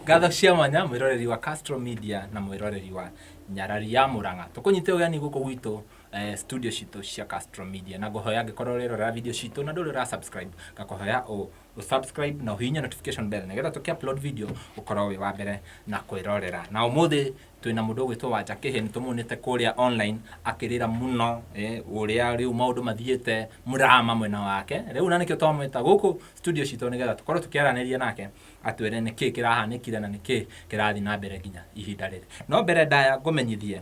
Gatho cia mwanya mwiroreri wa Castro Media na mwiroreri wa Nyarari ya Muranga. Tukunyite ugani guko gwitu studio cito cia Castro Media na nguhoya ngikorwo rero video cito na nduri ra subscribe ngakuhoya o subscribe na hinya notification bell nigetha tuki-upload video ukorwo wi wa mbere na kwirorera. Na umuthi twina mundu gwitwo Wanja Kihii nitumunite kuria online akirira muno uria riu maundu mathiete murama mwena wake. Riu na nikio twamwita guku studio cito nigetha tukorwo tukiaraniria nake atwere niki kirahanikire na niki kirathi na mbere nginya ihinda riri. No mbere ndaya ngumenyithie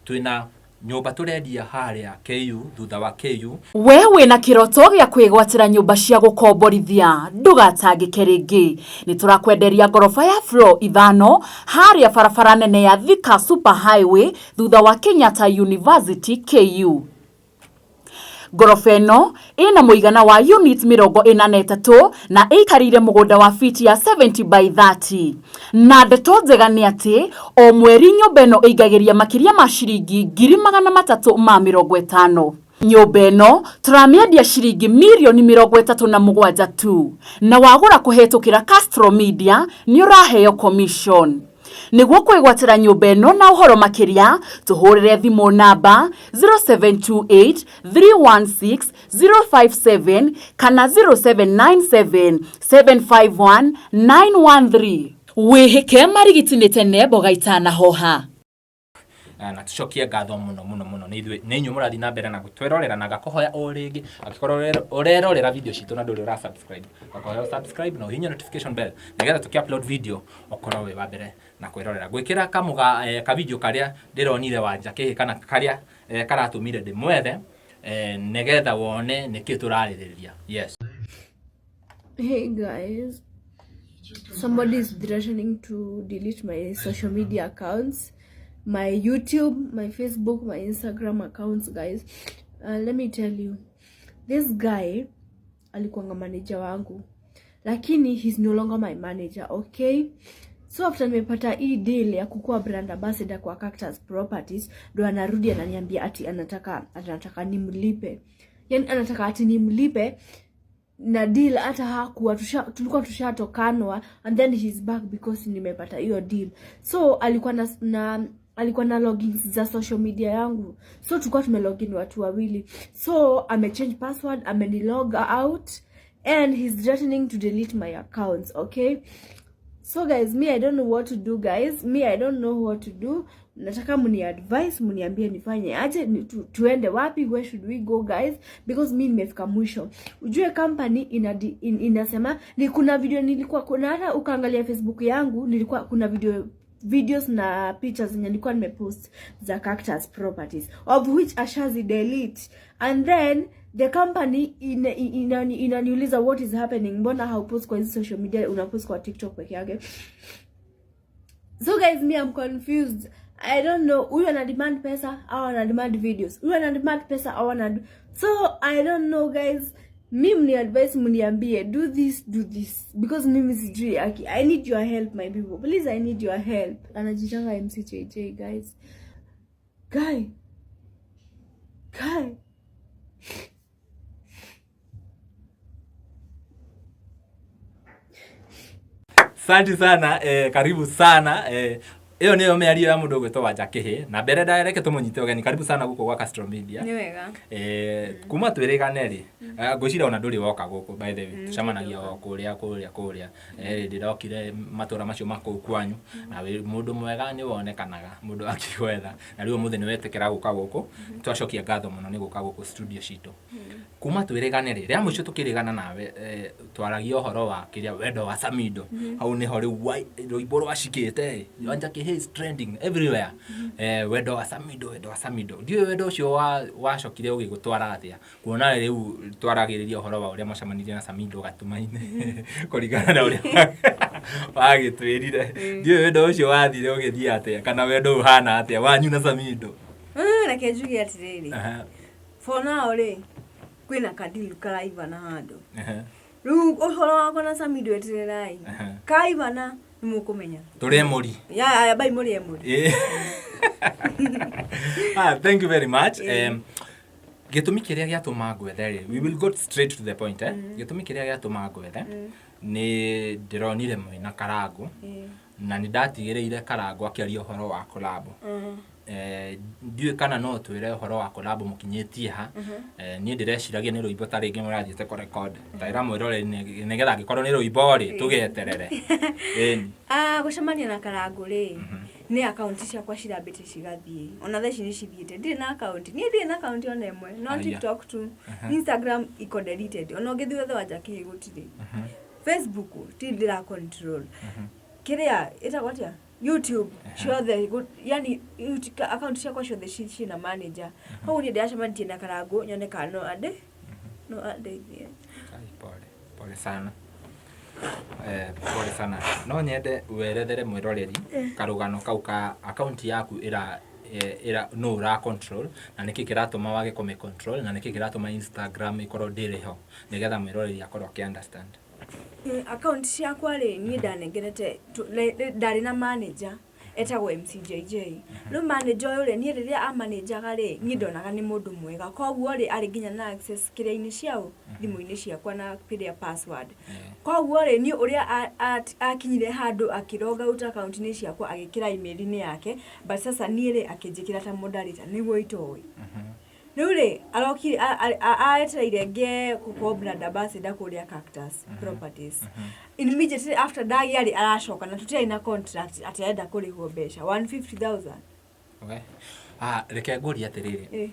twina nyumba turendia haria KU thutha wa KU. Wewe na kiroto gya kwigwatira nyumba cia gukomborithia ndugatangike ringi ni turakwenderia gorofa ya floor 5 haria barabara nene ya Thika Super Highway thutha wa Kenyatta University KU. Gorofa ĩno ina muigana wa unit 43 na ikarire mugunda wa fiti ya 70 by 30. Na ndeto njega ni ati o mweri nyumba ĩno igagiria makiria ma ciringi 350,000. Nyumba ĩno turamiendia ciringi milioni 37 tu. Na wagura kuhetukira Castro Media ni uraheo commission. Niguo kwigwatira nyumba ĩno na uhoro makiria tuhurire thimu namba 0728 316 057 kana 0797 751 913. Wihike marigitini tene boga itanahoha. Na tucokie ngatho muno ni inyu murathi na mbere na gutwerorera na gakuhoya o ringi agikorwo urerorera video citu na nduri ura subscribe gakuhoya subscribe no hinya notification bell nigetha tuki-upload video okorwo we wa mbere na kwirorera gwikira kamuga ka video karia ndironire Wanja Kihii kana karia karatumire ndimwethe nigetha wone niki turaririria. Yes. Hey guys, somebody is threatening to delete my social media accounts, my YouTube, my Facebook, my Instagram accounts, guys. Let me tell you, this guy alikuwa manager wangu, lakini he's no longer my manager, okay? So after nimepata hii deal ya kukuwa brand ambassador kwa Cactus Properties, ndo anarudi ananiambia ati anataka nimlipe. Yani anataka ati nimlipe na deal hata hakuwa tulikuwa tushatokanwa, and then he's back because nimepata hiyo deal. So alikuwa na logins za social media yangu. So tulikuwa tumelogin watu wawili. So amechange password, amenilog out, and he's threatening to delete my accounts, okay? So guys, me I don't know what to do, guys. I don't know what to do. Nataka muni advice, muniambie nifanye aje, tuende wapi, where should we go, guys? Because mi nimefika mwisho. Ujue company inasema ni kuna video kuna hata ukaangalia Facebook yangu kuna videos na pictures nilikuwa nimepost za Cactus Properties, of which ashazi delete, and then the company inaniuliza what is happening, mbona haupost kwa social media, unapost kwa TikTok peke yake. So guys, me I'm confused. I don't know, huyu ana demand pesa au ana demand videos, huyu ana demand pesa au ana so I don't know, guys. Mimi ni advice mniambie, do this because mimi sijui. I need your help, my people, please, I need your help. Anajitanga MCJJ, guys. Guy. Asante sana, karibu sana. Iyo niyo miario ya mundu gwitwo Wanja Kihii na mbere direct tumunyite ugeni. Karibu sana guko kwa Castro Media. Ni wega. Kuma twirigane ri ngwicira ona nduri woka guku, by the way tucamanagia kuria ndirokire matura macio mako kwanyu na mundu mwega ni wonekanaga mundu akigwetha na riu muthi ni wetekera guka guku. Twacokia ngatho muno ni guka guku studio cito. Kuma twirigane ri ria muico tukirigana nawe twaragia uhoro wa kiria wendo wa Samido. Hau ni ho riu rwimbo rwacikite Wanja Kihii is trending everywhere. Wendo wa Samido ndiwe wendo ucio wacokire ugigutwara atia kuona riu twaragiriria uhoro wa uria macamanirie na Samido gatumaine kurigana na uria wagitwirire. Ndiwe wendo ucio wathire ugithie atia kana wendo uhana atia wanyu na Samido? Na kejugi atiriri for now ri kwina kadilu karaivana handu riu uhoro wako na Samido etirirai kaivana nimukumenya turi emuri ya bai muri emuri. Thank you very much. Gitumi kiria giatuma ngwethe, we will go straight to the point. Gitumi kiria giatuma ngwethe ni ndironire mwina Karangu na ni ndatigiriire Karangu akiaria uhoro wa collab ndiwe kana no twire uhoro wa collab mukinyitie ha ni ndireshiragia ni ruimbo ta ringi murathiete ko record taira mwirore ni getha ngikorwo ni ruimbo ri tugeterere gucemania na Karangu ri ni account ciakwa cirambite cigathie ona theci ni cithiete ndire na account ni ndire na account ona imwe no TikTok tu Instagram iko deleted ona ngithii wethe wanja Kihii gutire Facebook ti ndira control kiria itagwatia YouTube ciothe yani account ciakwa ciothe cina manager hau ni ndacemanitie na Karangu nyone kana no andeithie pole sana pole sana no nyende werethere mwiroreri karugano kau ka account yaku ira no ra control na niki kiratuma wage kome control na niki kiratuma Instagram ikorwo ndiriho nigetha mwiroreri akorwo ki understand account ciakwa ri ni ndanengerete ndari na manager etagwo MCJJ no manager ure ni riria a manager ri ni ndonaga ni mundu mwega koguo ri ari ginya na access kiria-ini ciao thimu-ini ciakwa na kiria password koguo ri ni uria akinyire handu akiroga uta account-ini ciakwa agikira email-ini yake but sasa ni ri akijikira ta moderator niguo itoi Nure alokiri aetereire nge kukobra dabasi ndakuria cactus properties immediately after that yari arashoka na tutia ina contract ataenda kurihwo besha 150,000 okay reke ngori atiriri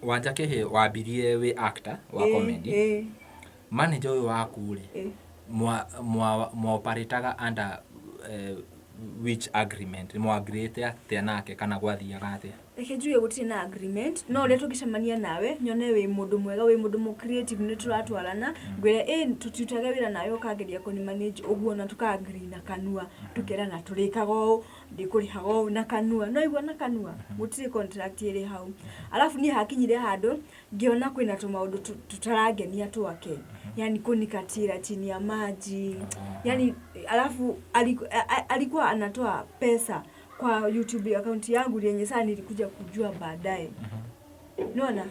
Wanja Kihii wambirie wi actor wa comedy manager uyu waku ri mwa operataga under which agreement mwa agree atia nake kana gwathiaga atia reke njuge gutire na agreement no ria tugicemania nawe nyone wi mundu mwega wi mundu mu creative ni turatwarana ngwire tutiutage wira nawe ukageria kuni manage uguo na tuka agree na kanua tukera na turikago ndikurihago na kanua no igwa na kanua gutire contract iri hau alafu ni hakinyire handu ngiona kwina tumaundu tutaragenia twake yani kunikatira chini ya maji yani alafu alikuwa anatoa pesa kwa YouTube account yangu yenye sana nilikuja kujua baadaye unaona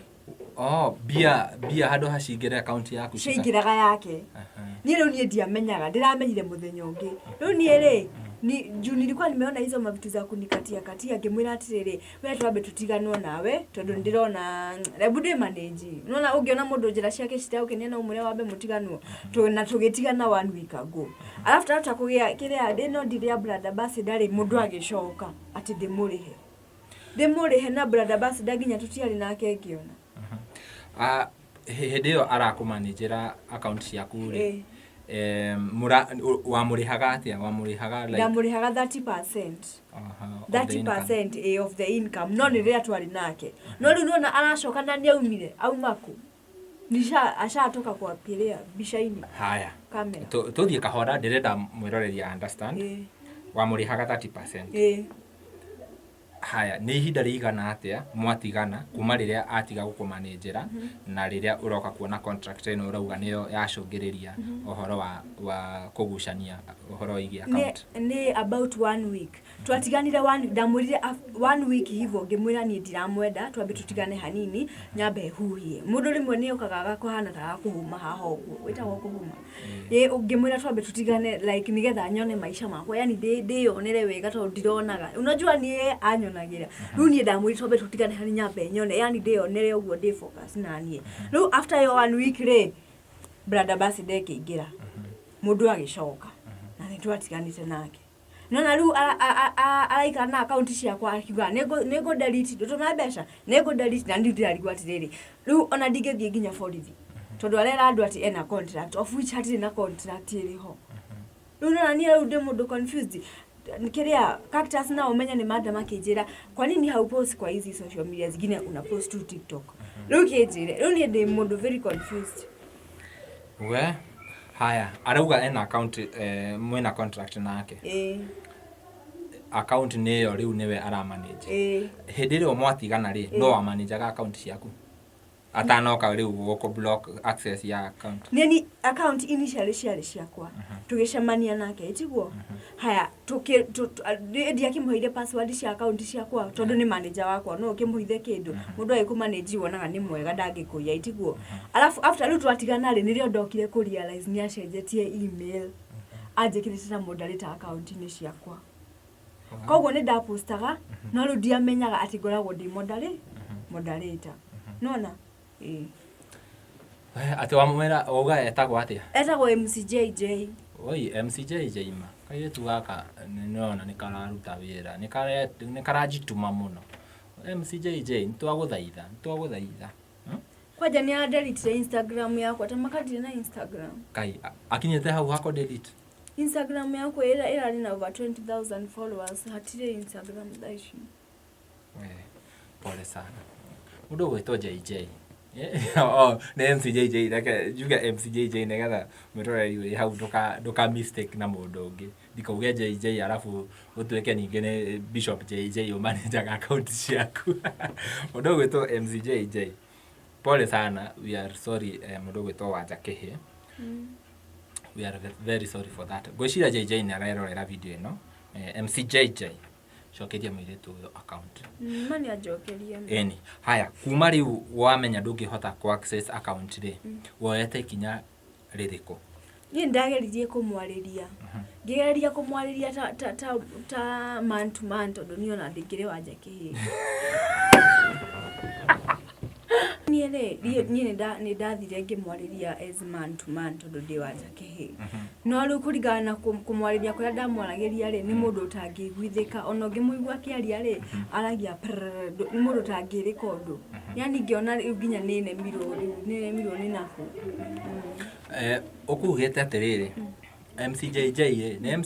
bia hado hashigire account yaku shigiraga yake ni leo ni ndiamenyaga ndiramenyire muthenya ungi leo ni ere ni juu nilikuwa nimeona hizo mavitu za kunikatia ngimwira atiriri wewe twabe tutiganwo nawe tondu ndirona rebude manage unaona ungiona mundu njira ciake cita ukeniana umure wabe mutiganwo na tugitigana 1 week ago alafu tata kugia kiria ndino ndiria brother basi ndari mundu agicoka ati ndimurihe na brother basi ndaginya tutiari nake ngiona hedeo arakumanejera account yaku ri wamurihaga atia wamurihaga like ndamurihaga 30% 30% of the income no ni ria twari nake no riu nona aracoka na niaumire aumaku nisha ashatoka kwa piria bishaini haya kamera tuthie kahora ndirenda mwiroreria understand wamurihaga 30% haya ni ihinda rigana atia mwatigana kuma riria atiga gukumanejera na riria uroka kuona contract ino urauga niyo yacungiriria uhoro wa kugucania uhoro igi account ni about 1 week twatiganire ndamwirire 1 week hivyo ngimwira ni ndiramwenda twambe tutigane hanini nyambe huhie mundu rimwe ni ukagaga kuhana ta kuhuma haho witago kuhuma ngimwira twambe tutigane like nigetha nyone maisha makwa yani ndionere wega to ndironaga unajua ni anyonagira riu ni ndamwira twambe tutigane hanini nyambe nyone yani ndionere uguo ndi focus na nie riu after your 1 week re brother basi ndeke ingira mundu agicoka na ni twatiganite nake nona riu araika na account ciakwa akiuga nego delete ndotona mbeca nego delete na ndi ndirarigwa atiriri riu ona ndingethie nginya borithi tondu arera andu ati ena contract of which hatire na contract iriho riu nona ni riu ndi mundu confused nikiria cactus na umenya ni madam akijira kwa nini haupost kwa hizi social media zingine una post tu TikTok riu kijire riu ni ndi mundu very confused we haya arauga ena account mwena contract nake account niyo riu niwe ara manage hindi rio mwatigana ri no wa manage account ciaku atanoka riu guko block access ya account neni account initially ciakwa tugicemania nake itiguo haya ndia kimuheire password cia account ciakwa tondu ni manager wakwa no kimuhithe kindu mundu ai ku manage wonaga ni mwega ndangikuya itiguo alafu after riu twatigana ri nirio ndokire ku realize ni acenjetie email anjikirite moderator account ni ciakwa koguo ni ndapostaga no riu ndiamenyaga ati ngoragwo ndi moderator nona ati wamwera oga etagwo atia etagwo MCJJ oi MCJJ ma kai tu gaka nona ni kararuta wira ni karajituma muno MCJJ ntwaguthaitha kwaja ni delete Instagram yakwa tamakati na Instagram kai akinyete hau hako delete Instagram yako ira na over 20,000 followers hatire Instagram daishi pole sana mudo gwetwo JJ ne MCJJ like juga MCJJ negatha mutore iwe hau ndoka mistake na mundu ungi ndikauge JJ alafu utweke ninge ne Bishop JJ manager account ciaku mudo gwetwo MCJJ pole sana we are sorry mudo gwetwo Wanja Kihii we are very sorry for that goshira JJ ni arerorera video ino MCJJ shokeria mwiretu account mani ajokeria eni haya kuma riu wamenya ndungihota ku access account ri woete kinya ririko ni ndageririe kumwariria ngereria kumwariria ta man to man tondu niona ndingire Wanja Kihii ni ndathire ngimwariria as man to man tondu ndi Wanja Kihii no riu kurigana na kumwariria kuria ndamwaragiria ri ni mundu utangiguithika ono ngimuigua kiaria ri aragia ni mundu utangirika undu yani ngiona nginya nene miro ni naku ukugete atiriri MCJJ ne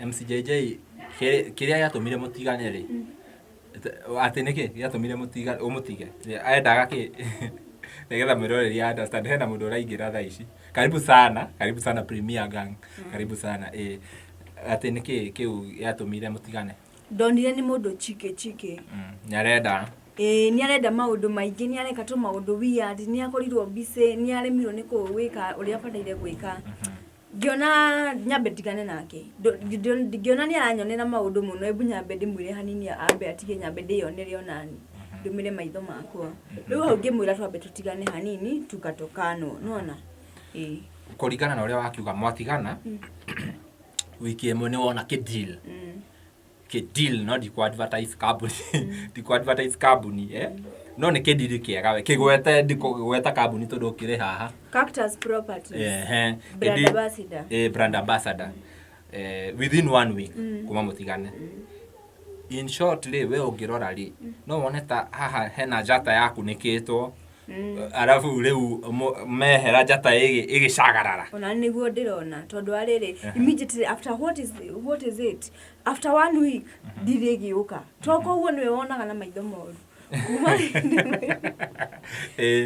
MCJJ kiria yatumire mutigane ri ati niki yatumire umutige aendaga ki negetha mwiroreri understand hena mundu uraingira tha ici karibu sana Premier Gang karibu sana ati niki kiu yatumire mutigane ndonire ni mundu chike nyarenda ni arenda maundu maingi ni areka tu maundu weird ni akorirwo busy ni aremirwo ni kuwika uria bataire gwika ngiona nyambe tigane nake ngiona ni aranyonera maundu muno ebu nyambe ndimwire hanini ambe atige nyambe ndiyonere onani ndumire maitho makwa riu hau ngimwira twambe tutigane hanini tukatokano nona kuringana na uria wakiuga mwatigana wiki emwe ni wona ke deal no di ku advertise company no ne ke deal kiega we kigwete ndikugweta company tondu kire haha Cactus Properties brand ambassador within 1 week kuma mutigane in short we ungirora ri no wone ta haha hena jata yaku nikitwo arafu riu mehera jata igicagarara ona niguo ndirona tondu ariri immediately after what is it after 1 week ndirigiuka toko uguo niwe wonaga na maitho moru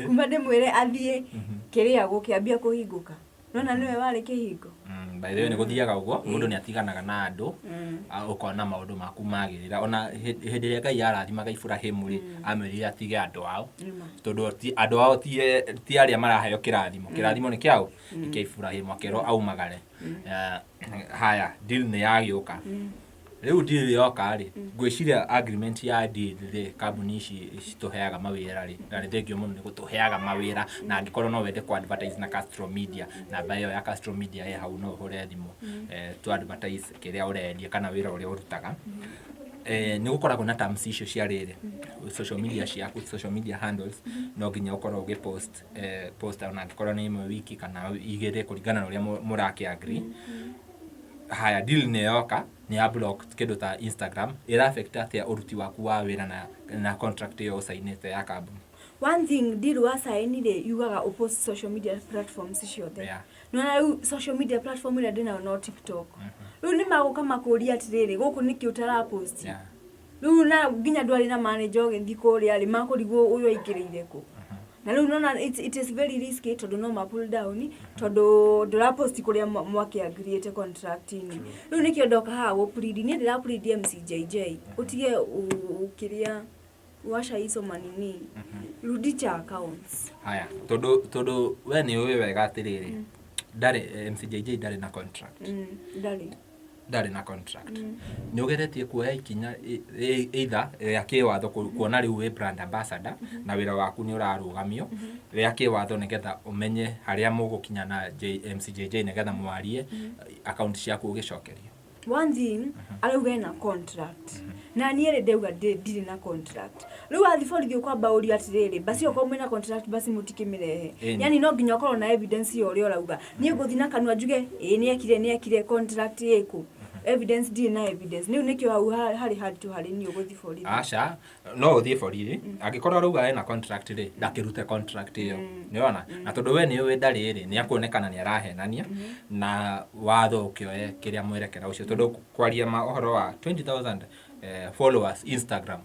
kuma ndimwire athie kiria gukiambia kuhinguka nona niwe wari kihingo by the way ni guthiaga uguo mundu ni atiganaga na andu ukona maundu maku magirira ona hindi ria Ngai arathimaga Ibrahimu ri amerire atige andu ao tondu andu ao ti aria maraheo kirathimo ni kiao ni kia Ibrahimu akero aumagare haya deal ni yagiuka riu deal yoka ri ngwiciria agreement ya deal ri company ici tuheaga mawira ri na thengio muno ni gutuheaga mawira na angikorwo no wende ku advertise na Castro Media na bayo ya Castro Media ye hau no hore thimo tu advertise kiria urendia kana wira uria urutaga ni gukoragwo na terms icio cia riri social media ciaku social media handles no nginya ukorwo ugipost post ona angikorwo ni imwe wiki kana igire kuringana na uria muraki agree haya deal ne yoka ni a block kido ta Instagram ira affect atia uruti waku wa wira na contract yo signete ya company one thing deal wa signire yugaga upost social media platforms ciothe no social media platform ira ndina no TikTok riu ni maguka makuria atiriri guku niki utara post riu na nginya ndwari na manager ngi kuria ri makurigwo uyu aikirire ku na riu nona it is very risky tondu no ma pull down tondu ndura post kuria mwaki agree contract ni riu niki ndoka ha wo plead ni ndira plead MCJJ utige ukiria washa hizo manini rudisha accounts. Haya, todo we ni wewe wega atiriri ndari MCJJ ndari na contract ndari na contract ni ugeretie kuoya ikinya either ya kiwatho kuona riu we brand ambassador na wira waku ni urarugamio ya kiwatho nigetha umenye haria mugukinya na MCJJ nigetha mwarie account ciaku ugicokerio. One thing, arauga na contract. Na niere ndeuga ndiri na contract. Riu athiborithi kwa bauri atiriri, basi uko mwina contract basi mutikimirehe. Yani no nginya ukorwo na evidence yo uri urauga. Nie nguthi na kanwa njuge, ni ekire contract yeku. Evidence ndiri na evidence. Niu nikio hau hari tu hari ni uguthiborithi. Acha, no uthie borithi. Angikorwo arauga ena contract ri, ndakirute contract iyo. Niona? Na tondu we ni we ndari ri, ni akuonekana ni arahenania na watho ukioe kiria mwerekera ucio tondu kwaria ma ohoro wa 20,000 followers Instagram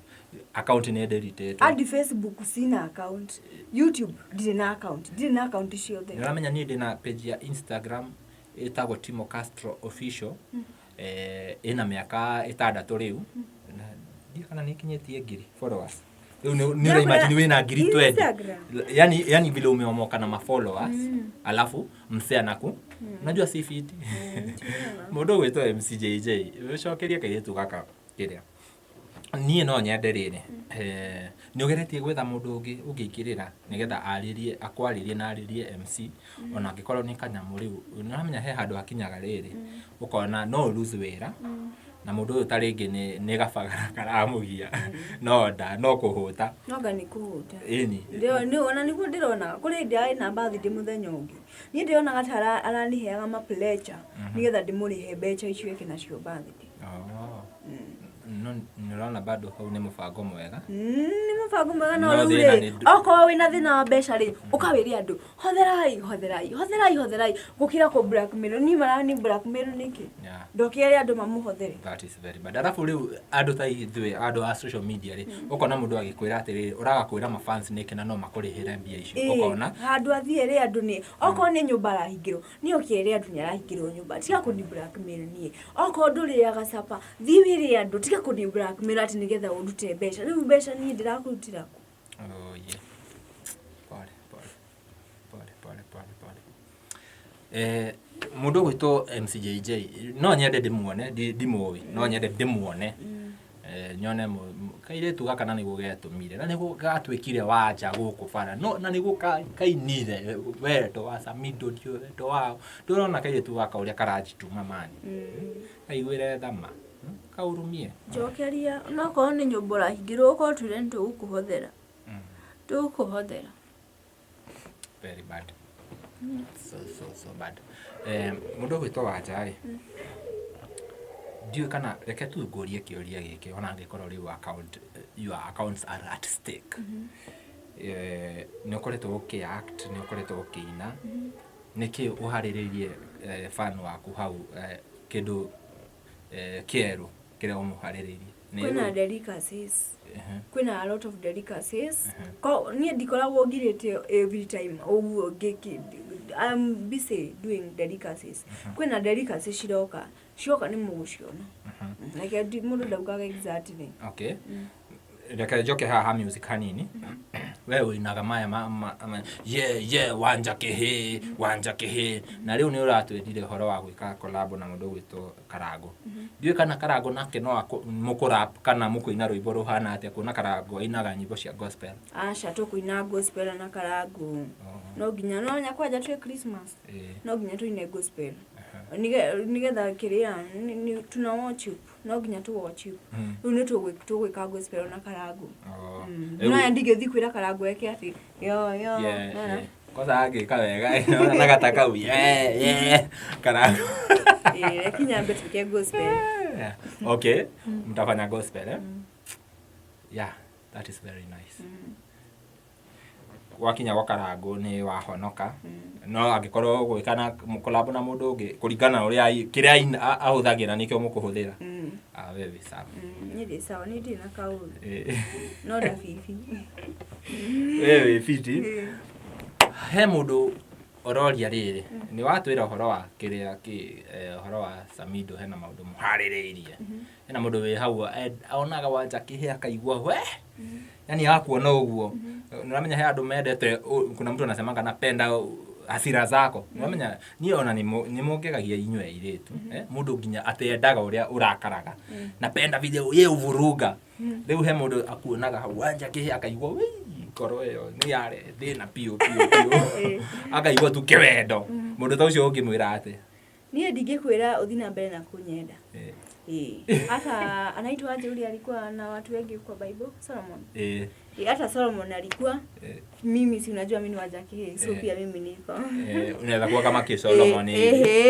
account ni deleted. Adi Facebook sina account. YouTube ndina account ciothe. Niramenya ni ndina page ya Instagram etagwo Timo Castro official. Ina miaka 6 riu na ndio kana nikinyetie ngiri followers. Riu ni imagine we na ngiri 20. Yani vile umeomoka na ma followers alafu msea naku unajua si fit. Modo weto MCJJ wecokeria kairetu gaka kiria nie no nyende riri ni ugeretie gwetha mundu ungikirira nigetha aririe akwaririe na aririe MC ona ngikorwo ni kanyamu riu nramenya he handu hakinyaga riri ukona no lose wira na mundu uyu taringi ni gabagara karamugia no kuhuta noga ni kuhuta ini ndio ni ona niguo ndirona kuri ndai na bathi ndi muthenya ungi ni ndiona gatara araniheaga ma pleasure nigetha ndimurihe becha icio kinacio bathi no nirona bado hau ni mubango mwega ni mubango mwega no rure oko wina thina wa beca ri ukawiria andu hotherai gukira ko blackmail ni marani blackmail niki ndokiria andu mamuhothere. That is very bad. Arafu riu andu ta ithwe andu a social media ri ukona mundu agikwira atiri uraga kwira ma fans niki na no makurihira mbia icio ukona andu athie ri andu ni oko ni nyumba rahingiro ni ukiria andu ni arahingiro nyumba tiga ku ni blackmail ni oko nduri ya gacapa thiwiri andu tiga ku ni blackmail ati nigetha urute beca riu beca ni ndirakurutira ku. Oh yeah. Pole. Mundu gwito MCJJ no nyende ndimuone ndimuwi no nyende ndimuone nyone kairetu gaka na nigo getumire na nigo gatwikire Wanja guku bara no na nigo kainire weto wa samido dio to wao ndurona kairetu gaka uria karajituma mani aigwire thama kaurumie jokeria no ko ni nyumbura hingiro ko twire ntu kuhothera tukuhothera very bad. So bad. Mundu gwito Wanja ri ndio kana reke tu ngorie kioria giki ona ngikorwo riu your accounts are at stake. Ni ukoretwo ukiact ni ukoretwo ukiina niki uhariririe fan waku hau kindu kieru kire umuhariririe kwina delicacies kwina a lot of delicacies ko ni ndikoragwo ngirite every time oguo ngiki I'm busy doing delicacies kwina delicacies cioka ni muguciona like mundu ndaugaga exactly. Okay. Reke joke haha music hanini wewe winaga maya Wanja Kihii na riu ni uratwendire horo wa gwika collab na mundu gwito Karangu ndiwe kana Karangu nake no mukurap kana mukuina rwimbo ruhana atia kuna Karangu ainaga nyimbo cia gospel acha tukuina gospel na Karangu no ginya no nyakwaja tu Christmas no ginya tu ine gospel nigetha kiria tuna watch no ginya tu watch riu ni tugwika gospel na Karangu na ndigethi kwira Karangu yake ati yo kosa agika wega na gataka Karangu kinya betu ke gospel. Okay, mtafanya gospel yeah, that is very nice. Wakinya kwa Karangu ni wahonoka no agikorwo gwikana mukolabo na mundu ungi kuringana uria kiria ahuthagira nikio mukuhuthira wewe sawa ni sawa ni dina kaulu no da fifi wewe fiti he mundu ororia riri ni watwira horo wa kiria ki horo wa Samido hena maundu muhaririirie hena mundu we hau aonaga Wanja Kihii akaigua we yani hakuona uguo unamenya he andu mendete kuna mtu anasemanga napenda hasira zako unamenya niona ni mongegagia inywe iritu mundu nginya atendaga uria urakaraga napenda video ye uvuruga riu he mundu akuonaga Wanja Kihii akaigua we koro yo ni yare thina pio akaigua tu kiwendo mundu ta ucio ungimwira ate niye ndingikwira uthina mbere na kunyenda hata anaitwa aje ule alikuwa na watu wengi kwa Bible Solomon hata Solomon alikuwa mimi si unajua mimi ni Wanja Kihii so pia mimi niko unaweza kuwa kama ki Solomon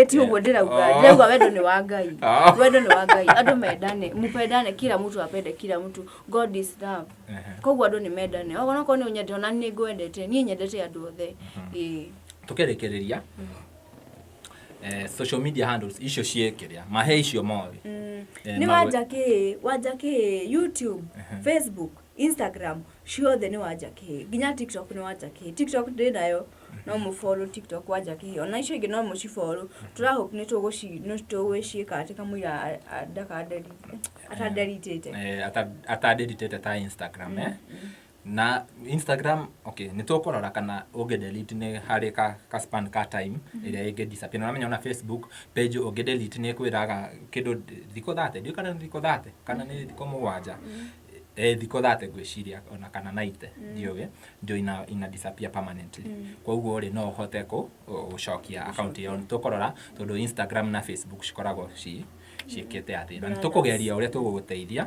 ti ugo ndira uga wendo ni wa Ngai wendo ni wa Ngai andu mendane mupendane kila mtu apende kila mtu God is love koguo andu ni mendane ogona ko ni unyende ona ni ngwendete ni nyendete andu othe tukerekereria social media handles icio ciekeria mahe icio mothe ni Wanja Kihii YouTube Facebook Instagram ciothe ni Wanja Kihii nginya TikTok ni Wanja Kihii TikTok ndi nayo no mu follow TikTok Wanja Kihii ona icio ingi no mu ci follow turahope ni tugwiciika atika muira ndakadelete atadelete ta Instagram na Instagram okay nitukorora kana delete ni hari ka span ka time iria ige disappear na menya na Facebook page delete ni kwiraga kindu thiko thate ndio kana thiko thate kana ni thiko mugwanja thiko thate gwiciria ona kana naite ndio we ndio ina disappear permanently kwa uguo ri no hote ko ucokia account yo nitukorora tondu Instagram na Facebook cikoragwo ciikite ati na tukugeria uria tuguguteithia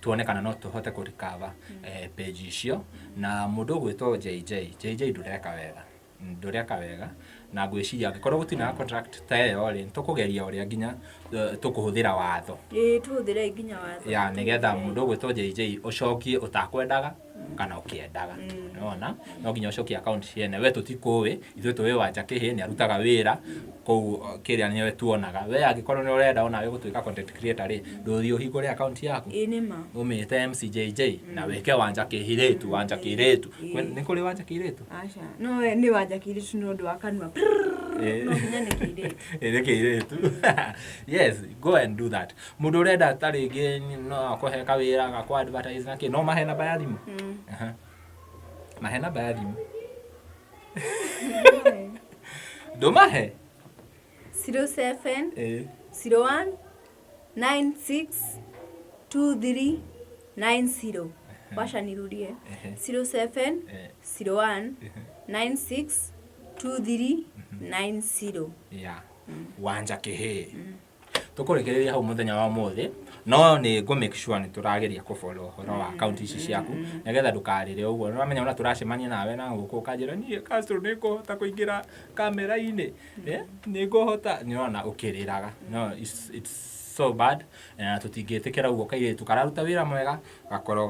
tuone kana no tuhote ku recover page icio na mundu gwitwo JJ ndureka wega na gwiciria angikorwo gutina contract tayo ri tukugeria uria nginya tukuhuthira watho tuhuthire nginya watho ya nigetha mundu gwitwo JJ ucokie utakwendaga kana ukiendaga unaona no nginya ucokie account yene we tutikuwi ithu tuwe Wanja Kihii ni arutaga wira kou kiria niwe tuonaga we angikorwo ni urenda ona we gutuika content creator ri nduthio hingure account yaku nima umite MCJJ na weke Wanja Kihii retu Wanja Kihii retu ni kuri Wanja Kihii retu acha no we ni Wanja Kihii retu no ndu akanwa no nyane Kihii retu yes go and do that mundu urenda taringi no akohe kawira ga kwa advertise na ki no mahe namba ya thimu mahe namba ya thimu domahe 07 01 96 23 90 basha nirudie 07 01 96 23 90 yeah Wanja Kihii tukurekereria hau muthenya wa muthi no ni go make sure ni turageria ku follow horo wa account ici ciaku nigetha ndukarire uguo no amenya ona turacemania nawe na guku kanjira ni Castro niko hota kuingira kamera ini ni gohota ni ona ukiriraga no it's so bad tutingitikira uguo kaire tukararuta wira mwega gakorwo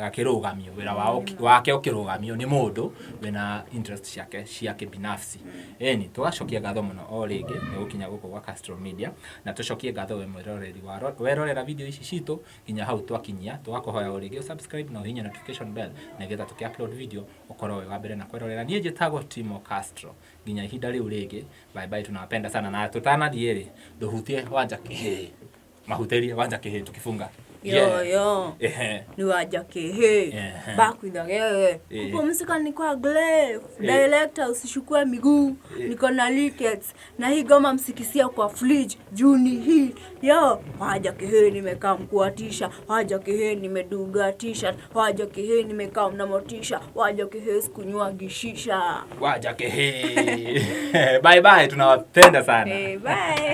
gakirugamio wira wake ukirugamio ni mundu wina interest ciake binafsi ni tugacokia ngatho muno o ringi ni gukinya guku gwa Castro Media na tucokie ngatho we mwiroreri werorera video ici citu nginya hau twakinyia tugakuhoya o ringi subscribe na hinya notification bell nigetha tuki-upload video ukorwo we wa mbere na kwerorera nie njitagwo Timo Castro nginya ihinda riu ringi bye bye tunawapenda sana na tutanathieri nduhutie Wanja Kihii mahuterie Wanja Kihii tukifunga yo ni Wanja Kihii back with the kupumzika ni kwa glove director usishukue miguu niko na leakets na hii goma msikisia kwa fridge juni hii yo Wanja Kihii nimekaa mkuatisha Wanja Kihii nimeduga t-shirt Wanja Kihii nimekaa na motisha Wanja Kihii sikunywa gishisha Wanja Kihii bye bye tunawapenda sana bye